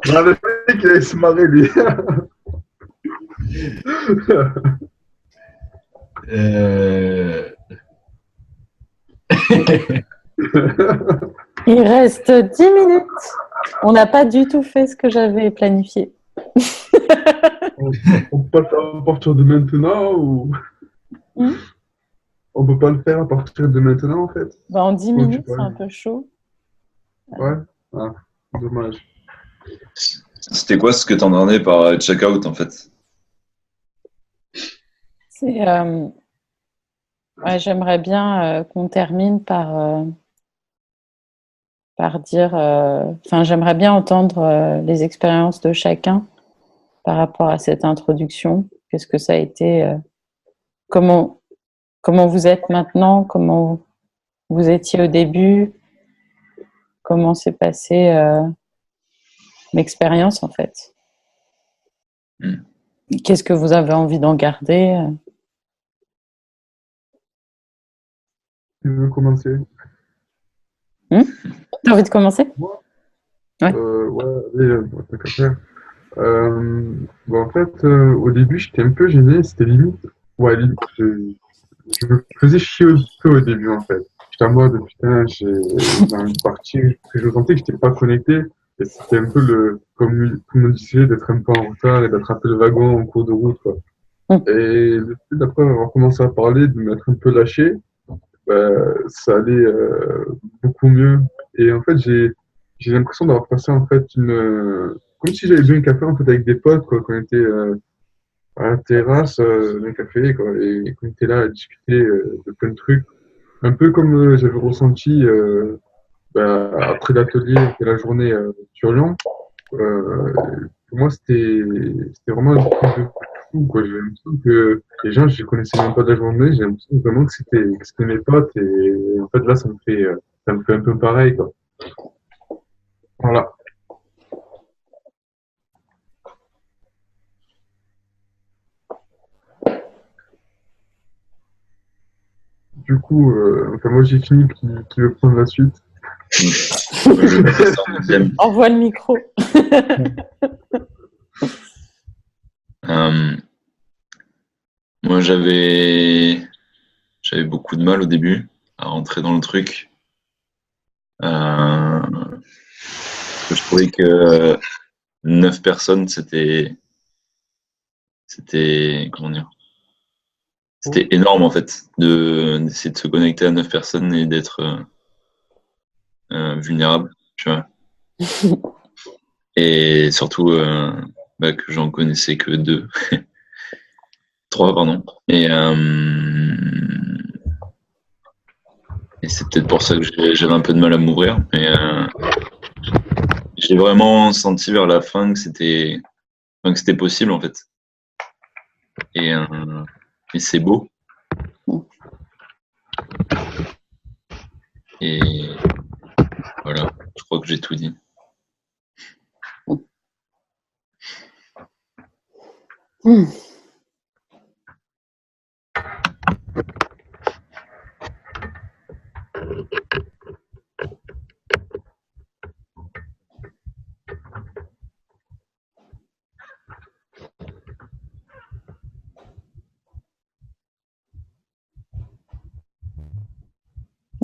J'avais dit qu'il allait se marrer, lui. Euh... Il reste 10 minutes. On n'a pas du tout fait ce que j'avais planifié. On peut pas le faire à partir de maintenant ou on peut pas le faire à partir de maintenant en fait. Bah, en 10 Quand tu minutes, c'est parles. un peu chaud. Ouais. Ah, dommage. C'était quoi ce que tu entendais par check-out en fait? C'est, ouais, j'aimerais bien qu'on termine par dire. Enfin, j'aimerais bien entendre les expériences de chacun par rapport à cette introduction. Qu'est-ce que ça a été comment, comment vous êtes maintenant? Comment vous étiez au début? Comment s'est passée l'expérience en fait? Qu'est-ce que vous avez envie d'en garder? Tu veux commencer? T'as envie de commencer? Moi? Ouais. Ouais, allez, t'as qu'à faire. En fait, au début, j'étais un peu gêné, c'était limite. Ouais, limite, je me faisais chier un peu au début en fait. J'étais en mode putain, j'ai envie de partir, parce que je sentais que j'étais pas connecté. Et c'était un peu comme on disait, d'être un peu en retard et d'attraper le wagon en cours de route, quoi. Et le fait d'après avoir commencé à parler, de m'être un peu lâché, ça allait beaucoup mieux. Et en fait, j'ai l'impression d'avoir passé en fait comme si j'avais bu un café en fait avec des potes, quoi, quand on était à la terrasse d'un café, quoi, et qu'on était là à discuter de plein de trucs. Un peu comme j'avais ressenti après l'atelier et la journée sur Lyon. Euh, pour moi, c'était vraiment un truc de fou, quoi. J'ai l'impression que les gens, je les connaissais même pas de la journée. J'ai l'impression vraiment que c'était mes potes. Et en fait, là, ça me fait un peu pareil, quoi. Voilà. Du coup, enfin, moi, j'ai fini. Qui veut prendre la suite? Envoie le micro. Moi, j'avais beaucoup de mal au début à rentrer dans le truc. Je trouvais que 9 personnes, comment dire, c'était énorme en fait, d'essayer de se connecter à 9 personnes et d'être vulnérable, tu vois. Et surtout que j'en connaissais que 2. 3, pardon. Et c'est peut-être pour ça que j'avais un peu de mal à m'ouvrir. Mais j'ai vraiment senti vers la fin que c'était possible en fait. Et, et c'est beau. Et voilà, je crois que j'ai tout dit.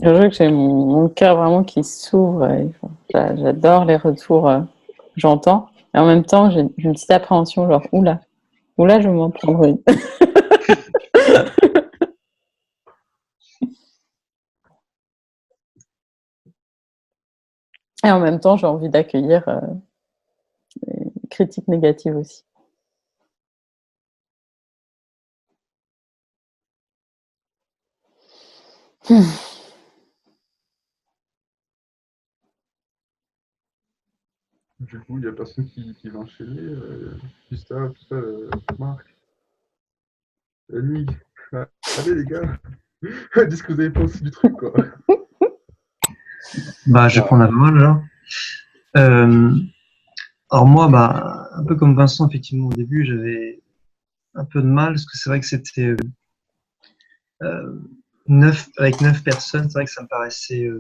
Je vois que j'ai mon cœur vraiment qui s'ouvre. J'adore les retours que j'entends. Et en même temps, j'ai une petite appréhension, genre, oula, je vais m'en prendre une. Et en même temps, j'ai envie d'accueillir les critiques négatives aussi. Du coup, il n'y a personne qui va enchaîner. Gustave, tout ça, Marc, Annie. Allez, les gars. Dites ce que vous avez pensé du truc, quoi. Je vais prendre la parole alors. Alors moi, un peu comme Vincent, effectivement, au début, j'avais un peu de mal, parce que c'est vrai que c'était 9 personnes, c'est vrai que ça me paraissait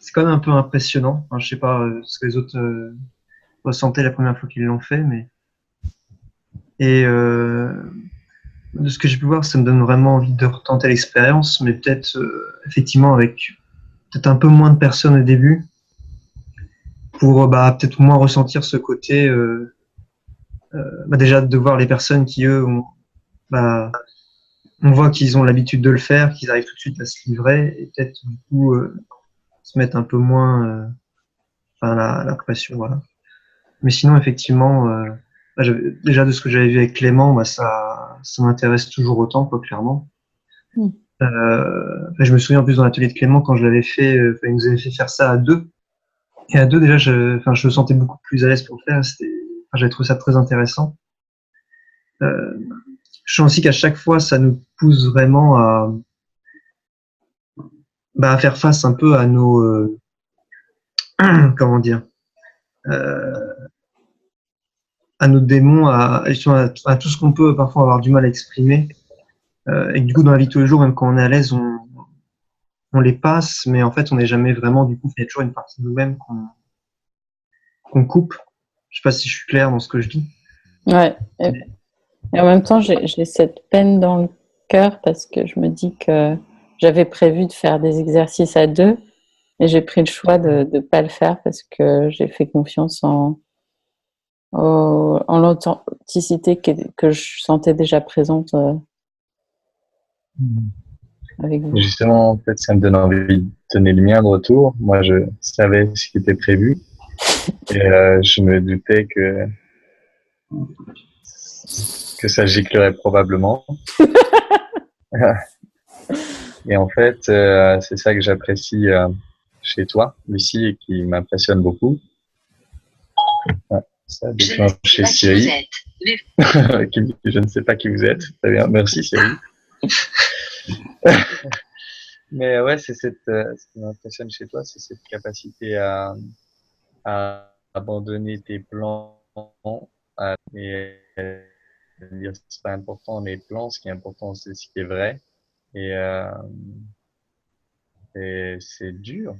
c'est quand même un peu impressionnant. Enfin, je sais pas ce que les autres ressentaient la première fois qu'ils l'ont fait, mais et de ce que j'ai pu voir, ça me donne vraiment envie de retenter l'expérience, mais peut-être effectivement avec peut-être un peu moins de personnes au début pour peut-être moins ressentir ce côté déjà de voir les personnes qui eux ont, bah, on voit qu'ils ont l'habitude de le faire, qu'ils arrivent tout de suite à se livrer et peut-être du coup se mettre un peu moins la pression, voilà. Mais sinon effectivement déjà de ce que j'avais vu avec Clément, ça m'intéresse toujours autant, quoi, clairement. Mm. Je me souviens en plus dans l'atelier de Clément quand je l'avais fait, il nous avait fait faire ça à deux. Et à deux déjà, je me sentais beaucoup plus à l'aise pour le faire. J'avais trouvé ça très intéressant. Euh, je sens aussi qu'à chaque fois, ça nous pousse vraiment à faire face un peu à nos comment dire, euh, à nos démons, à tout ce qu'on peut parfois avoir du mal à exprimer. Et du coup, dans la vie de tous les jours, même quand on est à l'aise, on les passe, mais en fait, on n'est jamais vraiment, du coup, il y a toujours une partie de nous-mêmes qu'on coupe. Je sais pas si je suis clair dans ce que je dis. Ouais. Et en même temps, j'ai cette peine dans le cœur parce que je me dis que j'avais prévu de faire des exercices à deux et j'ai pris le choix de ne pas le faire parce que j'ai fait confiance en l'authenticité que je sentais déjà présente avec vous. Justement, en fait, ça me donne envie de donner le mien de retour. Moi, je savais ce qui était prévu et je me doutais que ça giclerait probablement. Et en fait, c'est ça que j'apprécie chez toi, Lucie, et qui m'impressionne beaucoup. Ça a déclenché Cyril. Je ne sais pas qui vous êtes. Très bien, merci Cyril. Mais ouais, c'est ce qui m'impressionne chez toi, c'est cette capacité à abandonner tes plans et dire c'est pas important les plans, ce qui est important c'est ce qui est vrai. Et c'est dur.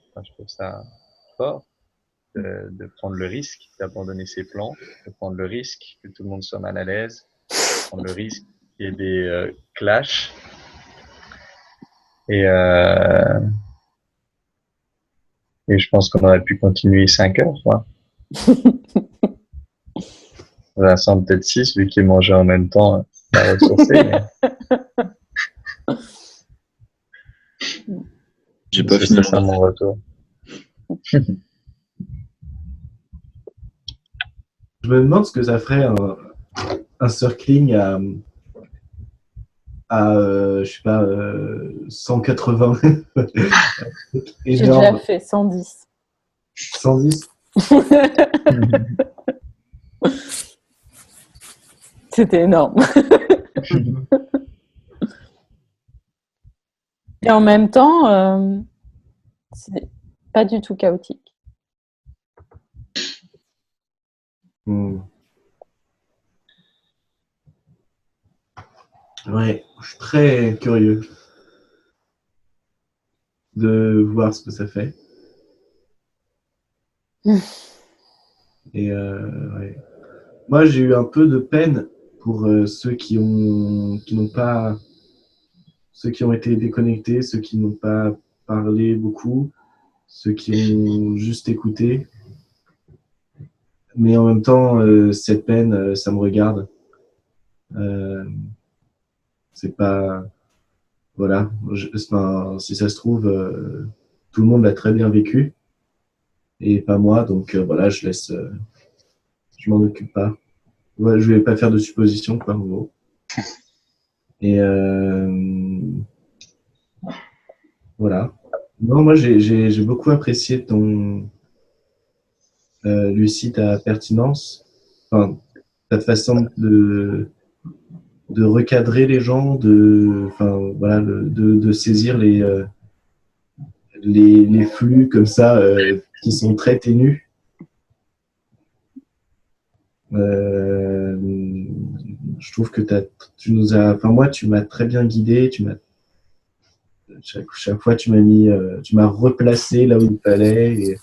Enfin, je trouve ça fort de prendre le risque d'abandonner ses plans, de prendre le risque que tout le monde soit mal à l'aise, de prendre le risque qu'il y ait des clashs. Et je pense qu'on aurait pu continuer 5 heures, quoi. Vincent, peut-être 6, vu qu'il mangeait en même temps, pas ressourcé. Mais... J'ai pas fini. C'est ça mon retour. Je me demande ce que ça ferait un circling à je sais pas, 180. J'ai déjà fait 110. 110. C'était énorme. Et en même temps, c'est pas du tout chaotique. Ouais, je suis très curieux de voir ce que ça fait. Et ouais. Moi, j'ai eu un peu de peine pour ceux qui n'ont pas, ceux qui ont été déconnectés, ceux qui n'ont pas parlé beaucoup, ceux qui ont juste écouté. Mais en même temps, cette peine, ça me regarde. C'est pas, voilà. Enfin, si ça se trouve, tout le monde l'a très bien vécu et pas moi. Donc voilà, je laisse, je m'en occupe pas. Ouais, je vais pas faire de suppositions, quoi, en gros. Et voilà. Non, moi j'ai beaucoup apprécié ton Lucie, ta pertinence, enfin ta façon de recadrer les gens, enfin voilà, de saisir les flux comme ça qui sont très ténus. Je trouve que tu nous as, enfin moi tu m'as très bien guidé, chaque fois, tu m'as replacé là où il fallait.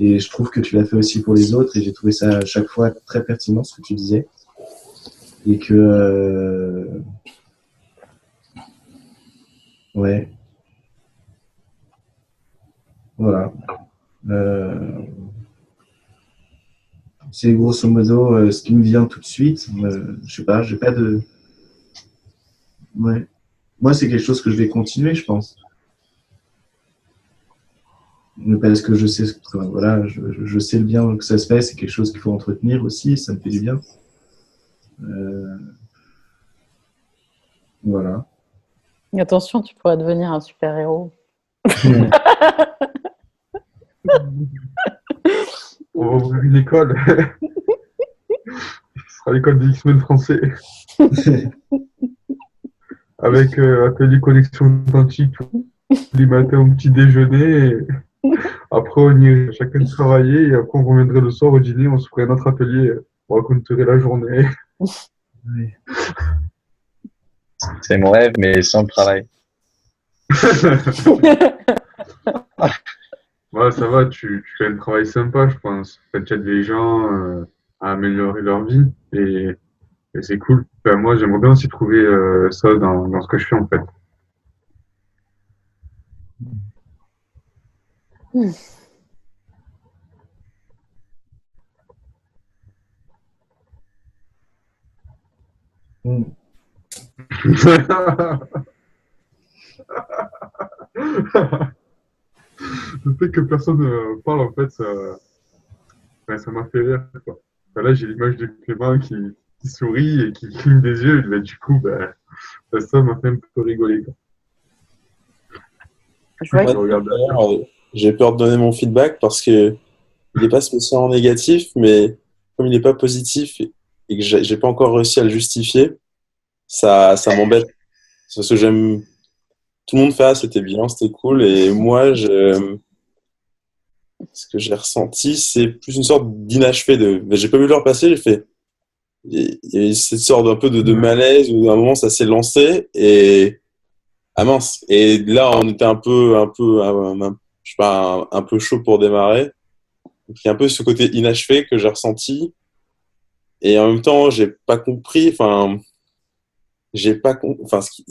Et je trouve que tu l'as fait aussi pour les autres. Et j'ai trouvé ça à chaque fois très pertinent, ce que tu disais. Et que, ouais, voilà. C'est grosso modo ce qui me vient tout de suite. Je sais pas, j'ai pas de. Ouais. Moi, c'est quelque chose que je vais continuer, je pense. Parce que je sais, voilà, je sais le bien que ça se fait. C'est quelque chose qu'il faut entretenir aussi. Ça me fait du bien. Voilà. Attention, tu pourrais devenir un super-héros. On va ouvrir une école. Ce sera l'école des X-Men français. Avec atelier connexion quantique tous les matins au petit déjeuner. Et après, on irait chacun travailler. Et après, on reviendrait le soir au dîner. On se ferait notre atelier. On raconterait la journée. Oui. C'est mon rêve, mais sans le travail. Ouais, ça va, tu fais un travail sympa, je pense. Tu aides les gens à améliorer leur vie et c'est cool. Enfin, moi, j'aimerais bien aussi trouver ça dans ce que je fais en fait. Mm. Le fait que personne parle, en fait, ça m'a fait rire, quoi. Enfin, là, j'ai l'image de Clément qui sourit et qui cligne des yeux. Et, du coup, ça m'a fait un peu rigoler, quoi. Je vois Je que- regarde derrière. J'ai peur de donner mon feedback parce que il n'est pas spécialement négatif, mais comme il n'est pas positif et que j'ai pas encore réussi à le justifier, ça m'embête. C'est parce que j'aime. Tout le monde fait, ah, c'était bien, c'était cool. Et moi, ce que j'ai ressenti, c'est plus une sorte d'inachevé. J'ai pas vu l'heure passer, j'ai fait. Il y a eu cette sorte d'un peu de malaise où à un moment ça s'est lancé et. Ah mince. Et là, on était je sais pas, un peu chaud pour démarrer. Donc, il y a un peu ce côté inachevé que j'ai ressenti. Et en même temps, j'ai pas compris, il y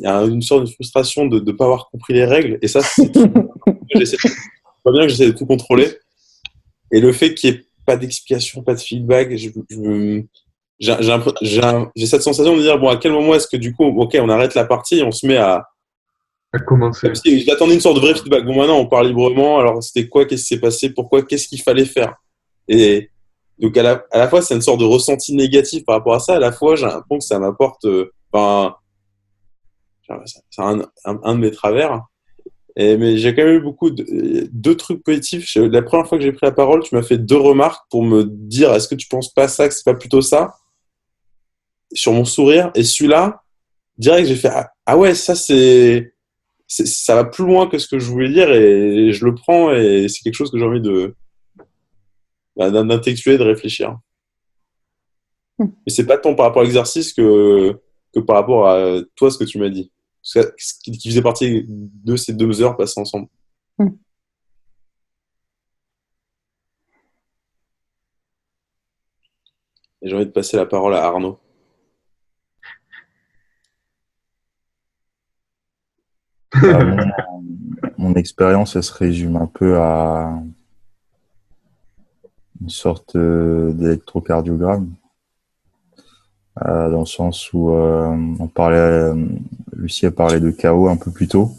a une sorte de frustration de ne pas avoir compris les règles. Et ça, c'est pas bien que j'essaie de tout contrôler. Et le fait qu'il n'y ait pas d'explication, pas de feedback, j'ai cette sensation de dire, bon, à quel moment est-ce que du coup, ok, on arrête la partie et on se met À commencer. comme si j'attendais une sorte de vrai feedback. Bon, maintenant, on parle librement. Alors, c'était quoi? Qu'est-ce qui s'est passé? Pourquoi? Qu'est-ce qu'il fallait faire? Et donc, à la fois, c'est une sorte de ressenti négatif par rapport à ça. À la fois, j'ai l'impression que ça m'apporte, c'est un de mes travers. Mais j'ai quand même eu deux trucs positifs. La première fois que j'ai pris la parole, tu m'as fait deux remarques pour me dire, est-ce que tu penses pas ça, que c'est pas plutôt ça? Sur mon sourire. Et celui-là, direct, j'ai fait, ah ouais, ça ça va plus loin que ce que je voulais dire et je le prends et c'est quelque chose que j'ai envie d'intellectuer, de réfléchir. Mais c'est pas tant par rapport à l'exercice que par rapport à toi, ce que tu m'as dit. Ce qui faisait partie de ces 2 heures passées ensemble. Et j'ai envie de passer la parole à Arnaud. Mon expérience, elle se résume un peu à une sorte d'électrocardiogramme, dans le sens où Lucie a parlé de chaos un peu plus tôt.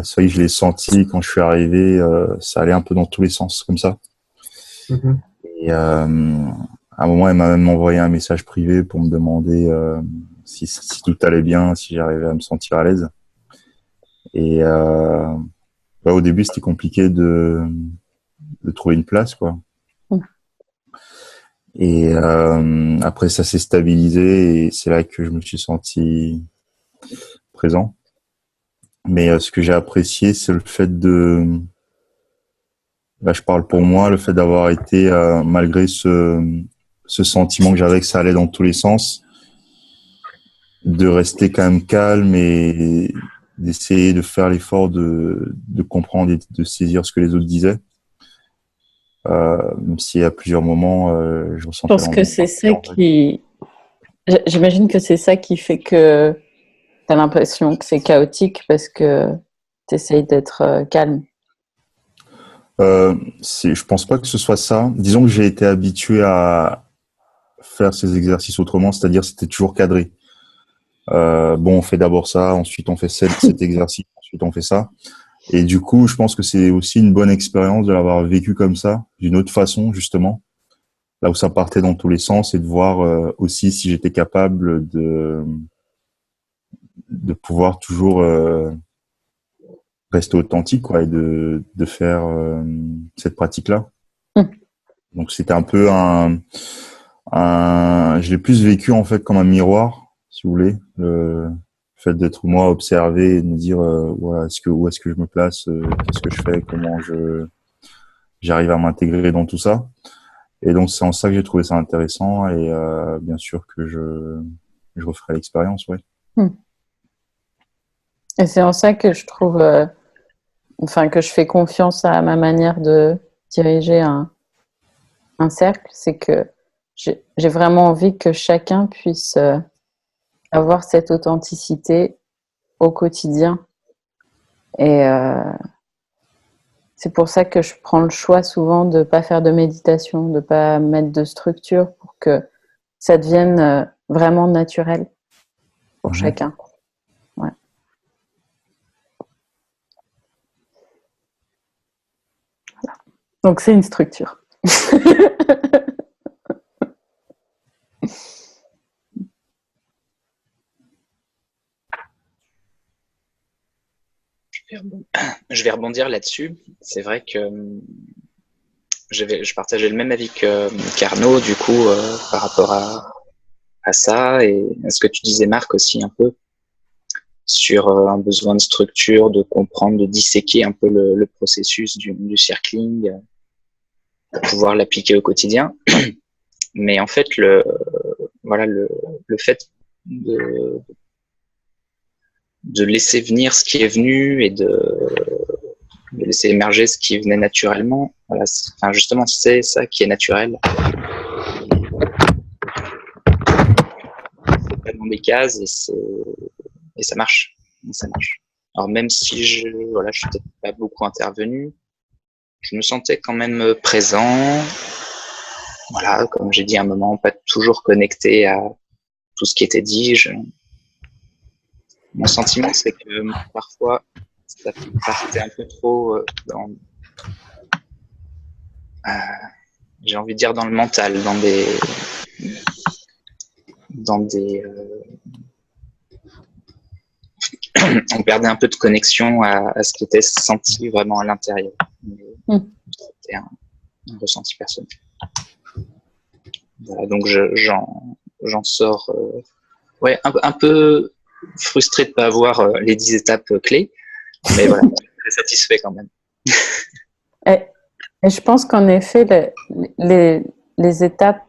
C'est vrai que je l'ai senti quand je suis arrivé, ça allait un peu dans tous les sens, comme ça. Mhm. Et à un moment, elle m'a même envoyé un message privé pour me demander si tout allait bien, si j'arrivais à me sentir à l'aise. Et au début, c'était compliqué de trouver une place, quoi. Et après, ça s'est stabilisé et c'est là que je me suis senti présent. Mais ce que j'ai apprécié, c'est le fait là, je parle pour moi, le fait d'avoir été, malgré ce sentiment que j'avais que ça allait dans tous les sens, de rester quand même calme et d'essayer de faire l'effort de comprendre et de saisir ce que les autres disaient. Même si à plusieurs moments, je Je ressentais pense l'envie que de c'est partir, ça en fait. qui. J'imagine que c'est ça qui fait que tu as l'impression que c'est chaotique parce que tu essayes d'être calme. Je pense pas que ce soit ça. Disons que j'ai été habitué à faire ces exercices autrement, c'est-à-dire c'était toujours cadré. Bon, on fait d'abord ça, ensuite on fait cet exercice, ensuite on fait ça. Et du coup, je pense que c'est aussi une bonne expérience de l'avoir vécu comme ça, d'une autre façon, justement, là où ça partait dans tous les sens, et de voir aussi si j'étais capable de pouvoir toujours rester authentique, quoi, et de faire cette pratique-là. Mm. Donc c'était un peu je l'ai plus vécu en fait comme un miroir, si vous voulez, le fait d'être moi observé et de me dire voilà, où est-ce que je me place, qu'est-ce que je fais, comment j'arrive à m'intégrer dans tout ça. Et donc c'est en ça que j'ai trouvé ça intéressant, et bien sûr que je referai l'expérience, ouais. Et c'est en ça que je trouve, que je fais confiance à ma manière de diriger un cercle, c'est que j'ai vraiment envie que chacun puisse avoir cette authenticité au quotidien. Et c'est pour ça que je prends le choix souvent de ne pas faire de méditation, de ne pas mettre de structure pour que ça devienne vraiment naturel pour chacun. Ouais. Voilà. Donc c'est une structure. Je vais rebondir là-dessus. C'est vrai que je partageais le même avis qu'Arnaud, du coup, par rapport à ça, et à ce que tu disais, Marc, aussi un peu, sur un besoin de structure, de comprendre, de disséquer un peu le processus du circling, pour pouvoir l'appliquer au quotidien. Mais en fait, le fait de laisser venir ce qui est venu et de laisser émerger ce qui venait naturellement. Voilà, justement, c'est ça qui est naturel. C'est pas dans des cases et ça marche. Ça marche. Alors même si je suis peut-être pas beaucoup intervenu, je me sentais quand même présent. Voilà, comme j'ai dit à un moment, pas toujours connecté à tout ce qui était dit. Mon sentiment, c'est que parfois, ça partait un peu trop j'ai envie de dire dans le mental, on perdait un peu de connexion à ce qui était senti vraiment à l'intérieur. C'était un ressenti personnel. Voilà, donc j'en sors un peu frustré de ne pas avoir les 10 étapes clés, mais voilà, très satisfait quand même. Et je pense qu'en effet, les étapes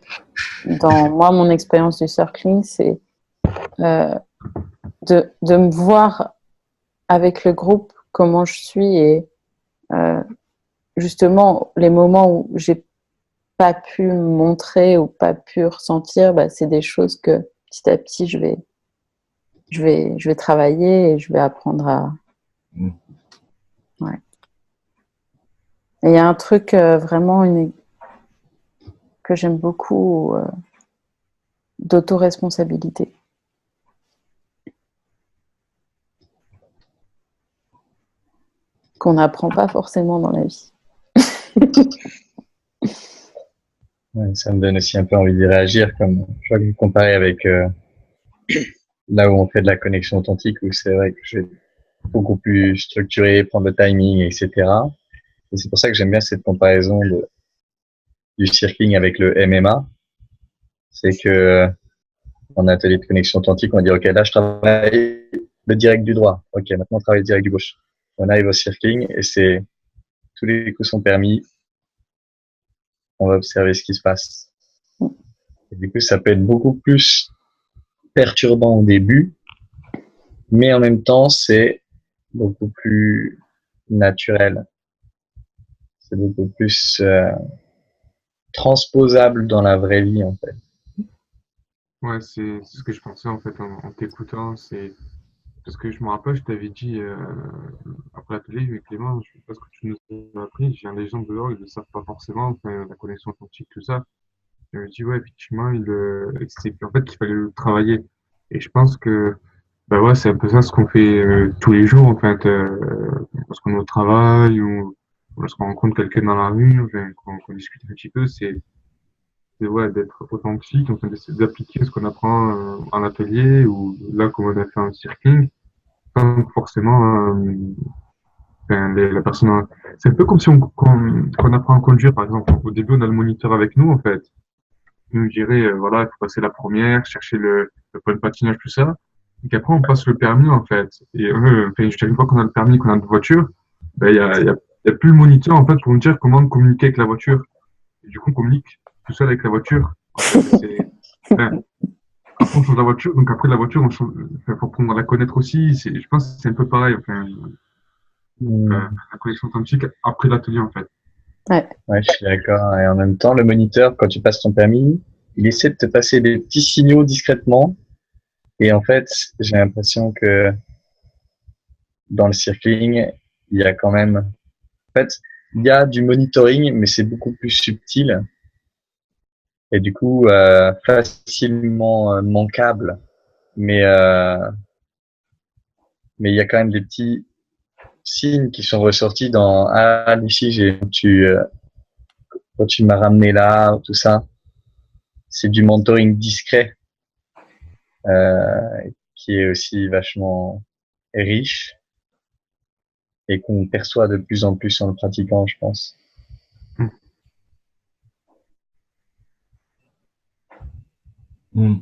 dans mon expérience du circling, c'est de me voir avec le groupe comment je suis, et justement les moments où j'ai pas pu me montrer ou pas pu ressentir, c'est des choses que petit à petit je vais travailler et je vais apprendre à. Ouais. Et il y a un truc vraiment que j'aime beaucoup, d'autoresponsabilité. Qu'on n'apprend pas forcément dans la vie. Ouais, ça me donne aussi un peu envie d'y réagir, comme je vois que vous comparez avec là où on fait de la connexion authentique, où c'est vrai que je vais beaucoup plus structurer, prendre le timing, etc. Et c'est pour ça que j'aime bien cette comparaison du circling avec le MMA. C'est que en atelier de connexion authentique, on va dire, OK, là, je travaille le direct du droit. OK, maintenant, on travaille le direct du gauche. On arrive au circling et tous les coups sont permis. On va observer ce qui se passe. Et du coup, ça peut être beaucoup plus perturbant au début, mais en même temps, c'est beaucoup plus naturel. C'est beaucoup plus transposable dans la vraie vie, en fait. Ouais, c'est ce que je pensais en fait en t'écoutant. C'est parce que je me rappelle, je t'avais dit après l'atelier avec Clément, je sais pas ce que tu nous as appris. J'ai des gens dehors, ils ne le savent pas forcément, enfin, la connexion quantique, tout ça. Je me dis, ouais, effectivement, c'est en fait qu'il fallait le travailler. Et je pense que bah ouais, c'est un peu ça ce qu'on fait tous les jours, en fait, lorsqu'on est au travail ou lorsqu'on rencontre quelqu'un dans la rue, enfin, qu'on discute un petit peu, c'est ouais, d'être authentique, enfin, d'essayer d'appliquer ce qu'on apprend en atelier ou là, comme on a fait en circling, sans forcément enfin, la personne. C'est un peu comme si qu'on apprend à conduire, par exemple. Au début, on a le moniteur avec nous, en fait. Il nous dirait, voilà, il faut passer la première, chercher le point de patinage, tout ça. Et qu'après, on passe le permis, en fait. Et enfin, je dirais, une fois qu'on a le permis, qu'on a notre voiture, ben, il y a plus le moniteur, en fait, pour nous dire comment communiquer avec la voiture. Et du coup, on communique tout seul avec la voiture. En fait, enfin, après, on change la voiture, donc après la voiture, enfin, faut apprendre à la connaître aussi. Je pense que c'est un peu pareil, enfin, la connexion quantique après l'atelier, en fait. Ouais. Ouais, je suis d'accord. Et en même temps, le moniteur, quand tu passes ton permis, il essaie de te passer des petits signaux discrètement. Et en fait, j'ai l'impression que dans le circling, il y a quand même, en fait, il y a du monitoring, mais c'est beaucoup plus subtil et du coup facilement manquable. Mais mais il y a quand même des petits signes qui sont ressortis dans ah ici quand tu m'as ramené là, tout ça. C'est du mentoring discret qui est aussi vachement riche et qu'on perçoit de plus en plus en le pratiquant, je pense. Mm.